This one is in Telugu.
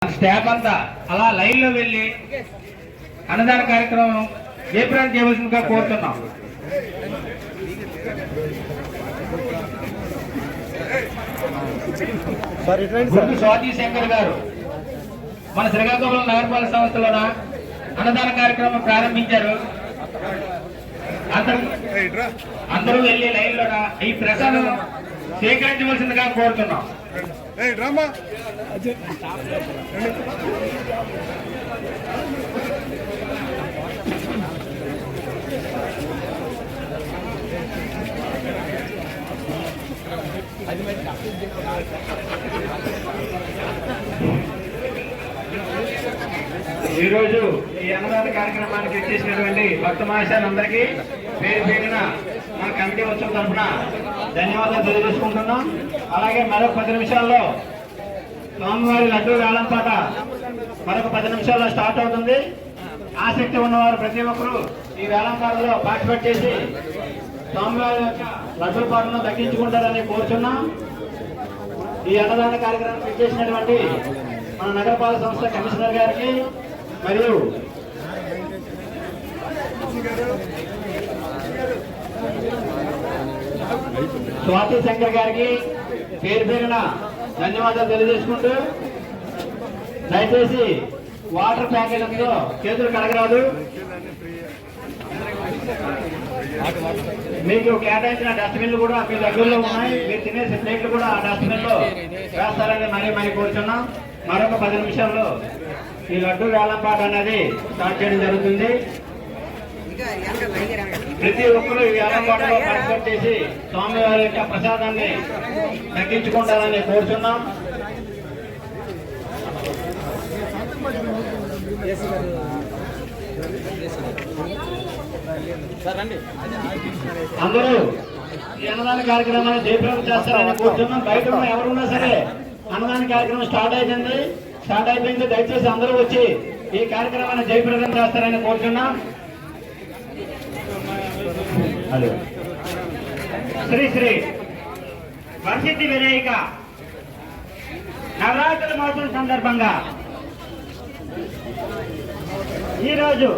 స్టాఫ్ అంతా అలా లైన్ లో వెళ్ళి అన్నదాన కార్యక్రమం జయప్రదం చేయవలసిందిగా కోరుతున్నాం. గుండు స్వాతి శంకర్ గారు మన శ్రీకాకుళం నగరపాలక సంస్థలోన అన్నదాన కార్యక్రమం ప్రారంభించారు. అందరూ వెళ్ళి లైన్ లో ఈ ప్రసాదం స్వీకరించవలసిందిగా కోరుతున్నాం. ఈరోజు ఈ అన్నదాన కార్యక్రమానికి వచ్చేసినటువంటి భక్త మహాశయులందరికీ పేరు పేరున మన కమిటీ ఉత్సవం తరఫున ధన్యవాదాలు తెలియజేసుకుంటున్నాం. అలాగే మరొక 10 నిమిషాల్లో స్వామివారి లడ్డూ వేలంపాట మరొక 10 నిమిషాల్లో స్టార్ట్ అవుతుంది. ఆసక్తి ఉన్నవారు ప్రతి ఒక్కరూ ఈ వేలంపాటలో పార్టిసిపేట్ చేసి స్వామివారి యొక్క లడ్డూ పాటను దక్కించుకుంటారని కోరుచున్నాం. ఈ అన్నదాన కార్యక్రమం చేసినటువంటి మన నగరపాలక సంస్థ కమిషనర్ గారికి మరియు స్వాతి శంకర్ గారికి పేరు పేరున ధన్యవాదాలు తెలియజేసుకుంటూ దయచేసి వాటర్ ప్యాకెట్లతో చేతులు కడగరాదు. మీకు కేటాయించిన డస్ట్బిన్లు కూడా మీ దగ్గరలో ఉన్నాయి. మీరు తినేసి ప్లేట్లు కూడా ఆ డస్ట్బిన్ లో వేస్తారని మరీ కోరుచున్నాం. మరొక 10 నిమిషాల్లో ఈ లడ్డూ వేలంపాట అనేది స్టార్ట్ చేయడం జరుగుతుంది. ప్రతి ఒక్కరూ ఈ వేలంపాటలో పార్టిసిపేట్ చేసి స్వామివారి యొక్క ప్రసాదాన్ని దక్కించుకుంటారని కోరుచున్నాం. అందరూ ఈ అన్నదాన కార్యక్రమాన్ని జయప్రదం చేస్తారని కోరుచున్నాం. బయట ఎవరున్నా సరే అన్నదాన కార్యక్రమం స్టార్ట్ అయిపోయింది. దయచేసి అందరూ వచ్చి ఈ కార్యక్రమాన్ని జయప్రదం చేస్తారని కోరుచున్నాం. శ్రీ శ్రీ వరసిద్ధి వినాయక నవరాత్రుల మహోత్సవం సందర్భంగా ఈరోజు